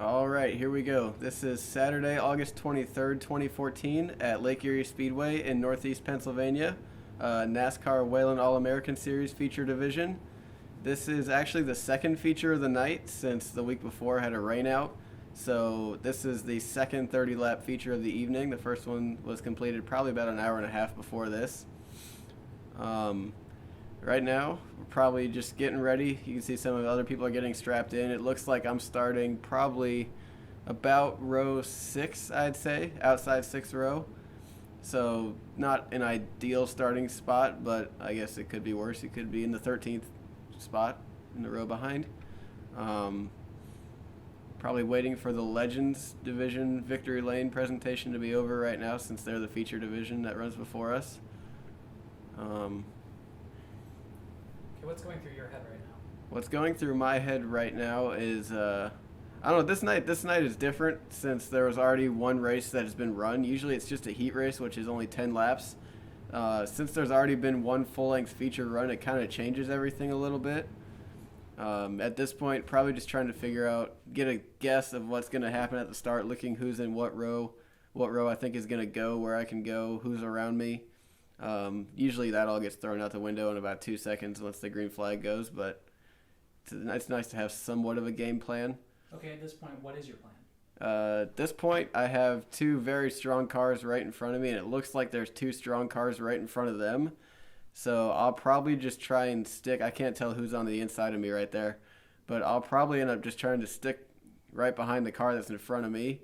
All right, here we go. This is Saturday, August 23rd, 2014 at Lake Erie Speedway in Northeast Pennsylvania. NASCAR Whelen All-American Series feature division. This is actually the second feature of the night since the week before had a rain out. So this is the second 30-lap feature of the evening. The first one was completed probably about an hour and a half before this. Right now, we're probably just getting ready. You can see some of the other people are getting strapped in. It looks like I'm starting probably about row 6, I'd say, outside 6th row. So not an ideal starting spot, but I guess it could be worse. It could be in the 13th spot in the row behind. Probably waiting for the Legends Division Victory Lane presentation to be over right now since they're the feature division that runs before us. What's going through your head right now? What's going through my head right now is, I don't know, this night is different since there was already one race that has been run. Usually it's just a heat race, which is only 10 laps. Since there's already been one full-length feature run, it kind of changes everything a little bit. At this point, probably just trying to get a guess of what's going to happen at the start, looking who's in what row I think is going to go, where I can go, who's around me. Usually that all gets thrown out the window in about 2 seconds once the green flag goes, but it's nice to have somewhat of a game plan. Okay, at this point, what is your plan? At this point, I have two very strong cars right in front of me, and it looks like there's two strong cars right in front of them. So I'll probably just try and stick. I can't tell who's on the inside of me right there, but I'll probably end up just trying to stick right behind the car that's in front of me,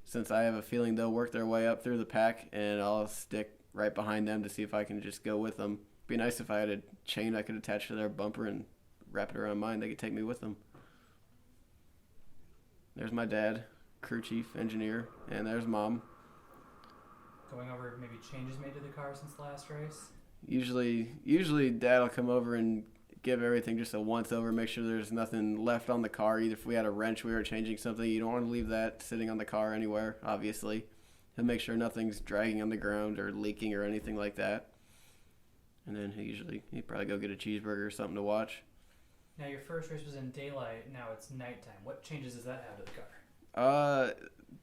since I have a feeling they'll work their way up through the pack, and I'll stick right behind them to see if I can just go with them. Be nice if I had a chain I could attach to their bumper and wrap it around mine. They could take me with them. There's my dad, crew chief, engineer, and there's Mom. Going over maybe changes made to the car since the last race? Usually Dad will come over and give everything just a once over, make sure there's nothing left on the car. Either if we had a wrench, we were changing something, you don't want to leave that sitting on the car anywhere, obviously. He'll make sure nothing's dragging on the ground or leaking or anything like that. And then he'd probably go get a cheeseburger or something to watch. Now your first race was in daylight, now it's nighttime. What changes does that have to the car?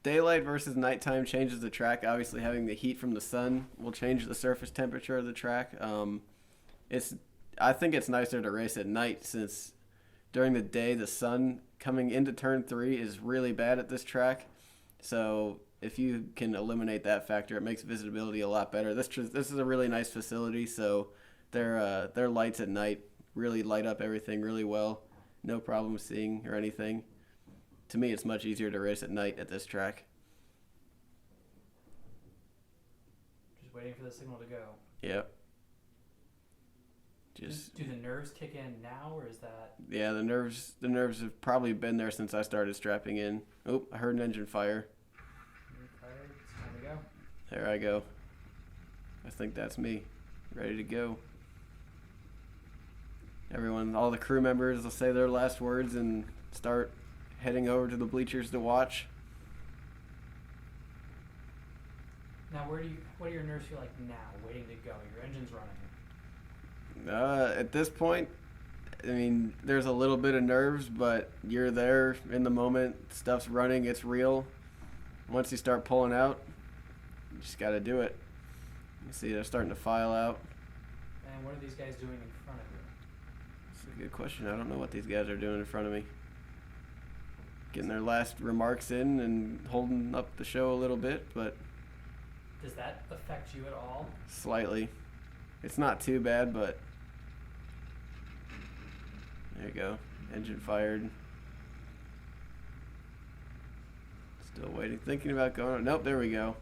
Daylight versus nighttime changes the track. Obviously having the heat from the sun will change the surface temperature of the track. I think it's nicer to race at night since during the day the sun coming into turn 3 is really bad at this track. So if you can eliminate that factor, it makes visibility a lot better. This is a really nice facility, so their lights at night really light up everything really well. No problem seeing or anything. To me, it's much easier to race at night at this track. Just waiting for the signal to go. Yep. Do the nerves kick in now, or is that? Yeah, the nerves have probably been there since I started strapping in. Oh, I heard an engine fire. It's time to go. There I go. I think that's me, ready to go. Everyone, all the crew members will say their last words and start heading over to the bleachers to watch. Now, what do your nerves feel like now, waiting to go? Your engine's running. At this point, I mean, there's a little bit of nerves, but you're there in the moment. Stuff's running. It's real. Once you start pulling out, you just got to do it. You see they're starting to file out. And what are these guys doing in front of you? That's a good question. I don't know what these guys are doing in front of me. Getting their last remarks in and holding up the show a little bit, but... Does that affect you at all? Slightly. It's not too bad, but... There you go. Engine fired. Still waiting. Thinking about going... Nope, there we go.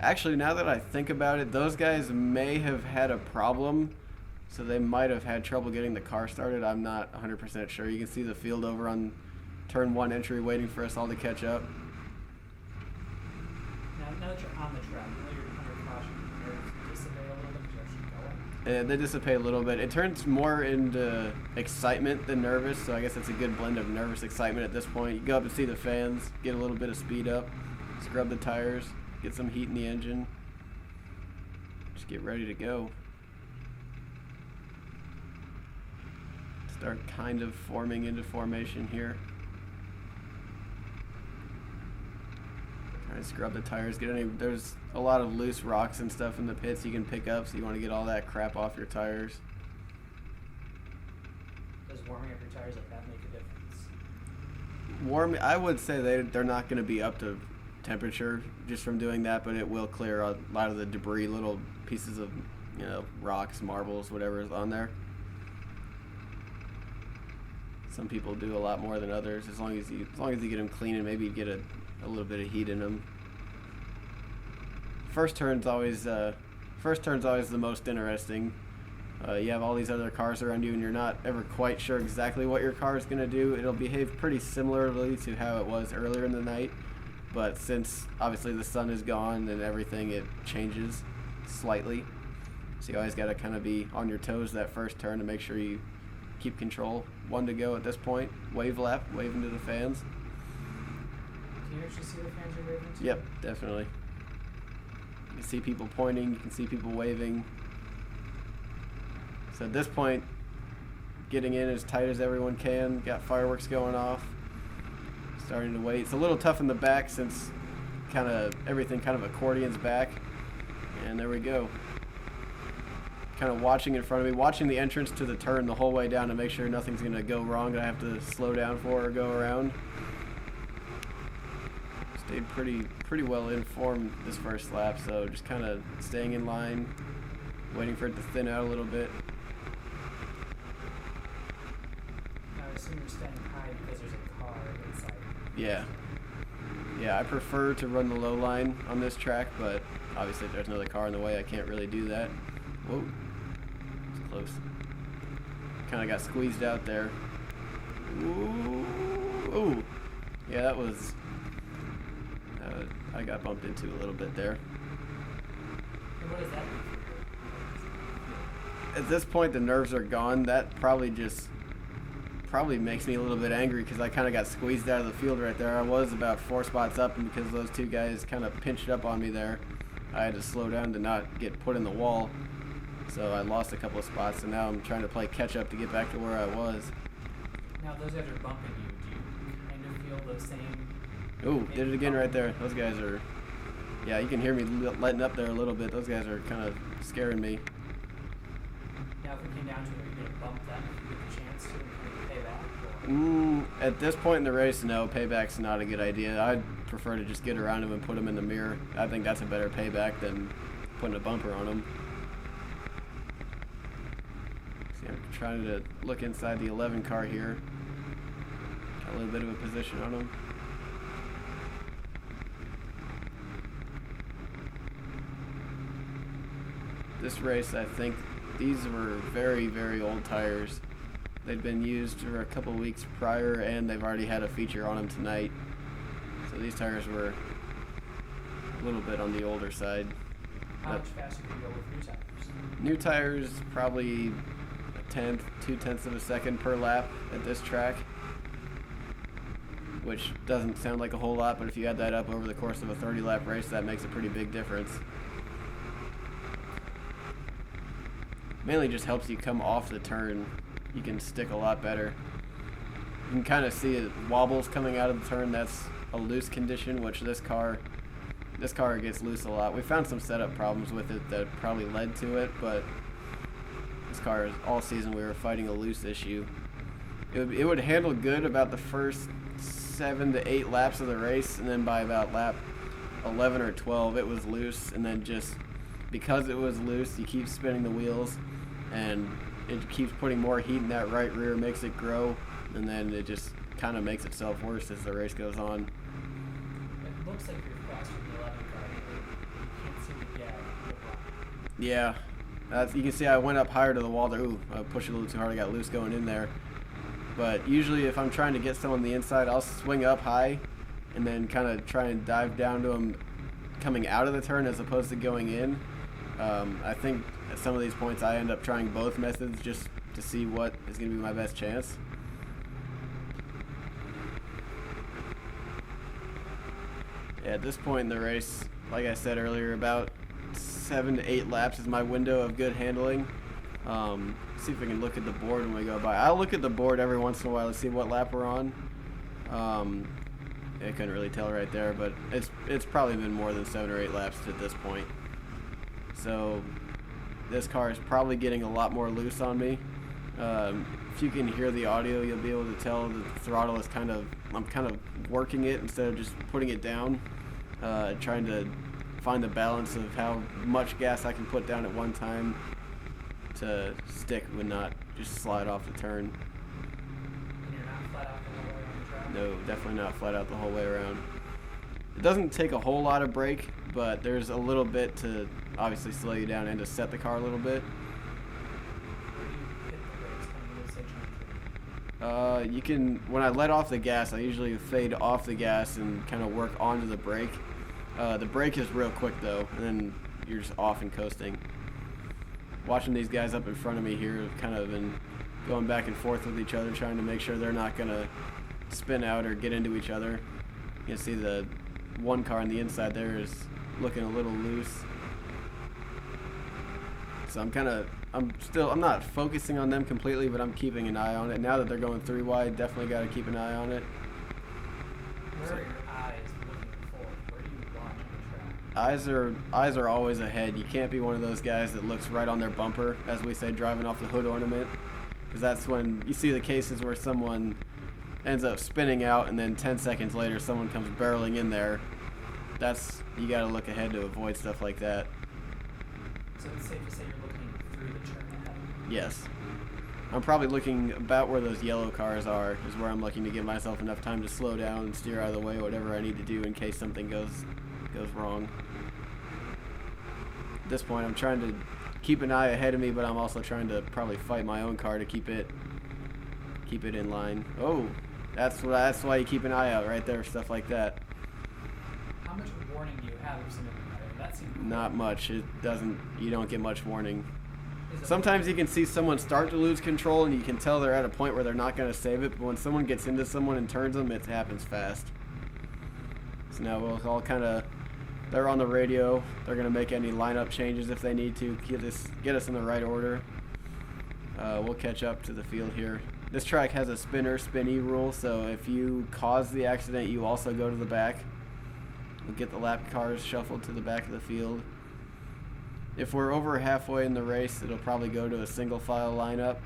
Actually, now that I think about it, those guys may have had a problem, so they might have had trouble getting the car started. I'm not 100% sure. You can see the field over on turn 1 entry waiting for us all to catch up. Now that you're on the track, now you're under caution, your nerves dissipate a little bit because you're actually going? They dissipate a little bit. It turns more into excitement than nervous, so I guess it's a good blend of nervous excitement at this point. You go up and see the fans, get a little bit of speed up, scrub the tires, get some heat in the engine. Just get ready to go. Start kind of forming into formation here. Try to scrub the tires. There's a lot of loose rocks and stuff in the pits you can pick up, so you want to get all that crap off your tires. Does warming up your tires like that make a difference? I would say they're not going to be up to temperature just from doing that, but it will clear a lot of the debris, little pieces of, rocks, marbles, whatever is on there. Some people do a lot more than others, as long as you get them clean and maybe get a little bit of heat in them. First turn's always the most interesting. You have all these other cars around you and you're not ever quite sure exactly what your car is going to do. It'll behave pretty similarly to how it was earlier in the night, but since obviously the sun is gone and everything, it changes slightly. So you always got to kind of be on your toes that first turn to make sure you keep control. 1 to go at this point. Wave lap, waving to the fans. Can you actually see the fans you're waving to? Yep, definitely. You can see people pointing, you can see people waving. So at this point, getting in as tight as everyone can. Got fireworks going off. Starting to wait. It's a little tough in the back since everything kind of accordions back. And there we go. Kind of watching in front of me, watching the entrance to the turn the whole way down to make sure nothing's going to go wrong that I have to slow down for or go around. Stayed pretty well informed this first lap, so just kind of staying in line, waiting for it to thin out a little bit. I assume you're standing high because there's a car inside. Yeah, I prefer to run the low line on this track, but obviously if there's another car in the way, I can't really do that. Whoa. Close. Kind of got squeezed out there. Ooh. Yeah, that was... I got bumped into a little bit there. And what does that mean for you? At this point, the nerves are gone. That probably makes me a little bit angry because I kind of got squeezed out of the field right there. I was about 4 spots up, and because those two guys kind of pinched up on me there, I had to slow down to not get put in the wall. So I lost a couple of spots, and now I'm trying to play catch up to get back to where I was. Now those guys are bumping you. Do you kind of feel the same? Ooh, did it again right there. Those guys are... Yeah, you can hear me letting up there a little bit. Those guys are kind of scaring me. Now if it came down to it, are you going to bump them if you get the chance to and pay back? At this point in the race, no. Payback's not a good idea. I'd prefer to just get around them and put them in the mirror. I think that's a better payback than putting a bumper on them. I'm trying to look inside the 11 car here. Got a little bit of a position on them. This race, I think these were very, very old tires. They'd been used for a couple weeks prior, and they've already had a feature on them tonight. So these tires were a little bit on the older side. How much faster can you go with new tires? New tires, probably 2/10 of a second per lap at this track, which doesn't sound like a whole lot, but if you add that up over the course of a 30-lap race, that makes a pretty big difference. Mainly just helps you come off the turn. You can stick a lot better. You can kind of see it wobbles coming out of the turn. That's a loose condition, which this car gets loose a lot. We found some setup problems with it that probably led to it, but this car, all season we were fighting a loose issue. It would handle good about the first 7 to 8 laps of the race, and then by about lap 11 or 12 it was loose, and then just because it was loose, you keep spinning the wheels and it keeps putting more heat in that right rear, makes it grow, and then it just kind of makes itself worse as the race goes on. It looks like you're faster than the 11 car, but you can't seem to get the block. Yeah. You can see I went up higher to the wall there. Ooh, I pushed it a little too hard. I got loose going in there. But usually if I'm trying to get someone on the inside, I'll swing up high and then kind of try and dive down to them coming out of the turn as opposed to going in. I think at some of these points I end up trying both methods just to see what is going to be my best chance. Yeah, at this point in the race, like I said earlier, about 7 to 8 laps is my window of good handling. See if I can look at the board when we go by. I'll look at the board every once in a while to see what lap we're on. I couldn't really tell right there, but it's probably been more than 7 or 8 laps at this point. So this car is probably getting a lot more loose on me. If you can hear the audio, you'll be able to tell the throttle is I'm kind of working it instead of just putting it down, trying to find the balance of how much gas I can put down at one time to stick and not just slide off the turn. And you're not flat out the whole way on the track? No, definitely not flat out the whole way around. It doesn't take a whole lot of brake, but there's a little bit to obviously slow you down and to set the car a little bit. Where do you hit the brakes coming into section 3? You can, when I let off the gas, I usually fade off the gas and kind of work onto the brake. The brake is real quick though, and then you're just off and coasting. Watching these guys up in front of me here have kind of been going back and forth with each other, trying to make sure they're not going to spin out or get into each other. You can see the one car on the inside there is looking a little loose. So I'm not focusing on them completely, but I'm keeping an eye on it. Now that they're going 3 wide, definitely got to keep an eye on it. Where are your eyes looking forward? Where do you watch on the track? Eyes are always ahead. You can't be one of those guys that looks right on their bumper, as we say, driving off the hood ornament, because that's when you see the cases where someone ends up spinning out and then 10 seconds later someone comes barreling in there. You got to look ahead to avoid stuff like that. So it's safe to say you're looking through the turn ahead. Yes. I'm probably looking about where those yellow cars are, is where I'm looking to give myself enough time to slow down and steer out of the way, whatever I need to do in case something goes wrong. At this point, I'm trying to keep an eye ahead of me, but I'm also trying to probably fight my own car to keep it in line. Oh, that's why you keep an eye out right there, stuff like that. How much warning do you have if something that seems Not much. You don't get much warning. Is it Sometimes you can see someone start to lose control and you can tell they're at a point where they're not going to save it, but when someone gets into someone and turns them, it happens fast. So now we'll all they're on the radio. They're going to make any lineup changes if they need to, get us in the right order. We'll catch up to the field here. This track has a spinny rule, so if you cause the accident, you also go to the back. We'll get the lap cars shuffled to the back of the field. If we're over halfway in the race, it'll probably go to a single file lineup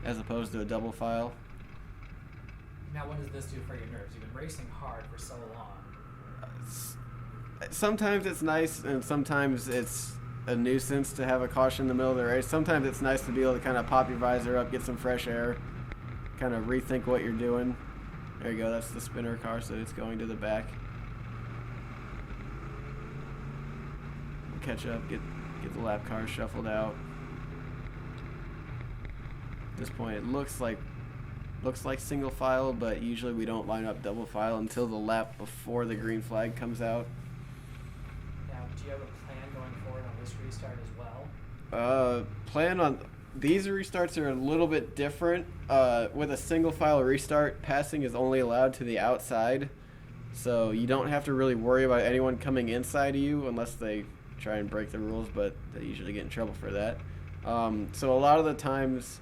as opposed to a double file. Now, what does this do for your nerves? You've been racing hard for so long. Sometimes it's nice, and sometimes it's a nuisance to have a caution in the middle of the race. Sometimes it's nice to be able to kind of pop your visor up, get some fresh air, kind of rethink what you're doing. There you go, that's the spinner car, so it's going to the back. We'll catch up, get the lap cars shuffled out. At this point, it looks like single file, but usually we don't line up double file until the lap before the green flag comes out. Now, do you have a plan going forward on this restart as well? Plan on these restarts are a little bit different. With a single file restart, passing is only allowed to the outside, so you don't have to really worry about anyone coming inside of you unless they try and break the rules, but they usually get in trouble for that. So a lot of the times,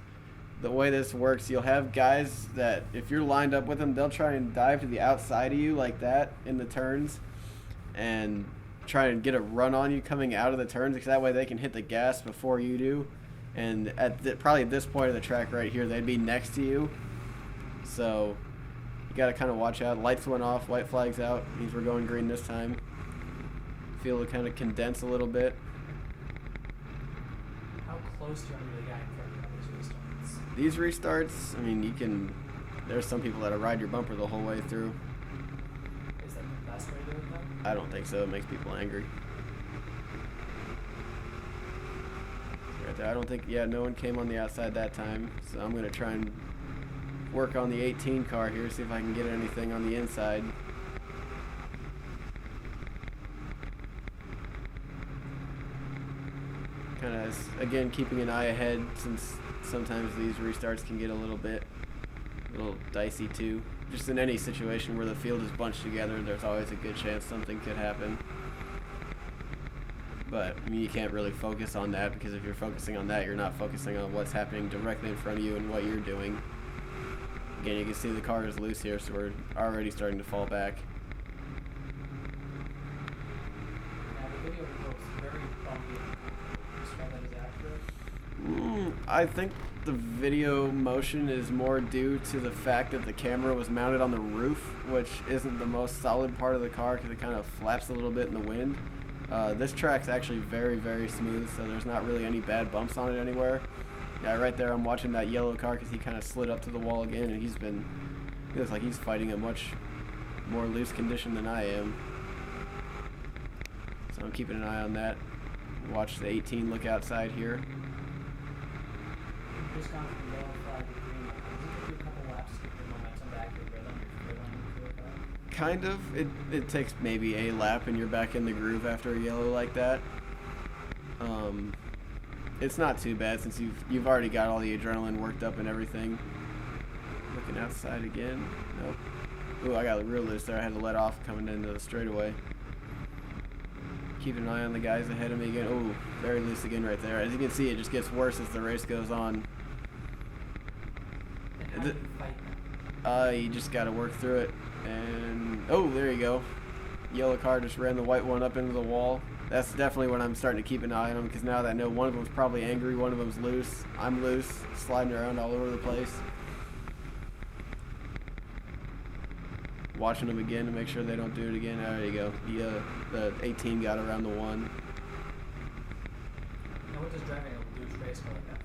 the way this works, you'll have guys that if you're lined up with them, they'll try and dive to the outside of you like that in the turns and try and get a run on you coming out of the turns, because that way they can hit the gas before you do. And probably at this point of the track right here, they'd be next to you. So you got to kind of watch out. Lights went off, white flag's out, means we're going green this time. Feel it kind of condense a little bit. How close do you want to be the guy in front of you on these restarts? These restarts, I mean, there's some people that'll ride your bumper the whole way through. Is that the best way to do it, though? I don't think so. It makes people angry. Right there. I don't think, no one came on the outside that time, so I'm going to try and work on the 18 car here, see if I can get anything on the inside. Kind of, again, keeping an eye ahead, since sometimes these restarts can get a little dicey too. Just in any situation where the field is bunched together, there's always a good chance something could happen. But I mean, you can't really focus on that, because if you're focusing on that, you're not focusing on what's happening directly in front of you and what you're doing. Again, you can see the car is loose here, so we're already starting to fall back. Now the video looks very bumpy. Describe that as accurate? I think the video motion is more due to the fact that the camera was mounted on the roof, which isn't the most solid part of the car because it kind of flaps a little bit in the wind. This track's actually very, very smooth, so there's not really any bad bumps on it anywhere. Yeah, right there I'm watching that yellow car because he kind of slid up to the wall again, and he looks like he's fighting a much more loose condition than I am. So I'm keeping an eye on that. Watch the 18 look outside here. Just gone from yellow flag to green. Does it take you a couple laps to get your momentum back, your rhythm, your feeling to it back? Kind of. It takes maybe a lap and you're back in the groove after a yellow like that. It's not too bad since you've already got all the adrenaline worked up and everything. Looking outside again. Nope. Ooh, I got real loose there. I had to let off coming into the straightaway. Keeping an eye on the guys ahead of me again. Ooh, very loose again right there. As you can see, it just gets worse as the race goes on. And how do you fight that? You just got to work through it. And oh, there you go. Yellow car just ran the white one up into the wall. That's definitely when I'm starting to keep an eye on them because now that I know one of them's probably angry, one of them's loose. I'm loose, sliding around all over the place. Watching them again to make sure they don't do it again. There you go. The 18 got around the one. Now, what does driving a loose race car like that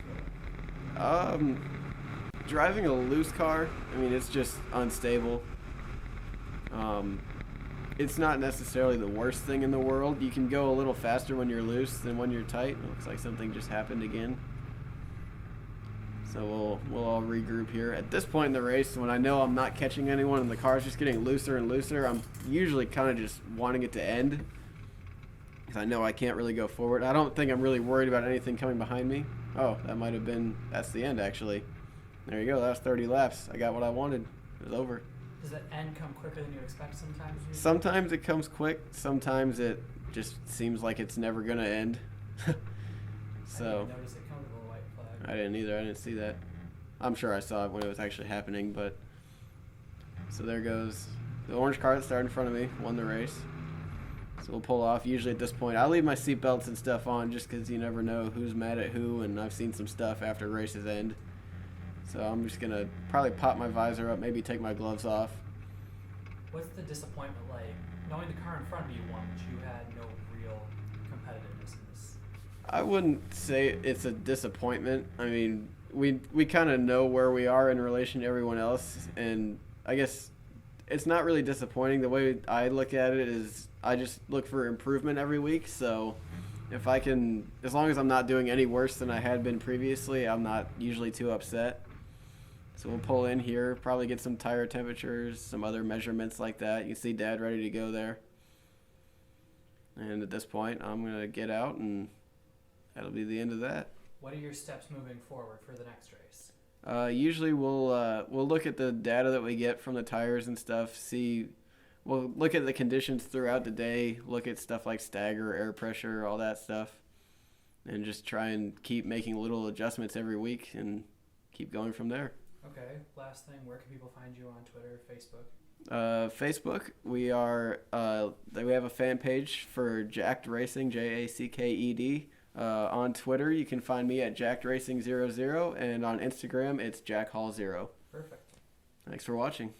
feel like? Driving a loose car, I mean, it's just unstable. It's not necessarily the worst thing in the world. You can go a little faster when you're loose than when you're tight. It looks like something just happened again. So we'll all regroup here. At this point in the race, when I know I'm not catching anyone and the car's just getting looser and looser, I'm usually kind of just wanting it to end because I know I can't really go forward. I don't think I'm really worried about anything coming behind me. Oh, that's the end actually. There you go, that was 30 laps. I got what I wanted. It was over. Does that end come quicker than you expect sometimes? Sometimes it comes quick. Sometimes it just seems like it's never going to end. So I didn't notice it come with a white flag. I didn't either. I didn't see that. I'm sure I saw it when it was actually happening, but so there goes the orange car that started in front of me, won the race. So we'll pull off. Usually at this point, I leave my seatbelts and stuff on just because you never know who's mad at who, and I've seen some stuff after races end. So I'm just going to probably pop my visor up, maybe take my gloves off. What's the disappointment like? Knowing the car in front of you won, but you had no real competitiveness in this. I wouldn't say it's a disappointment. I mean, we kind of know where we are in relation to everyone else, and I guess it's not really disappointing. The way I look at it is I just look for improvement every week, so if I can, as long as I'm not doing any worse than I had been previously, I'm not usually too upset. So we'll pull in here, probably get some tire temperatures, some other measurements like that. You can see Dad ready to go there. And at this point, I'm going to get out, and that'll be the end of that. What are your steps moving forward for the next race? Usually we'll look at the data that we get from the tires and stuff, we'll look at the conditions throughout the day, look at stuff like stagger, air pressure, all that stuff, and just try and keep making little adjustments every week and keep going from there. Okay, last thing, where can people find you on Twitter, Facebook? Facebook, we have a fan page for Jacked Racing, Jacked. On Twitter, you can find me at JackedRacing00, and on Instagram, it's JackHall0. Perfect. Thanks for watching.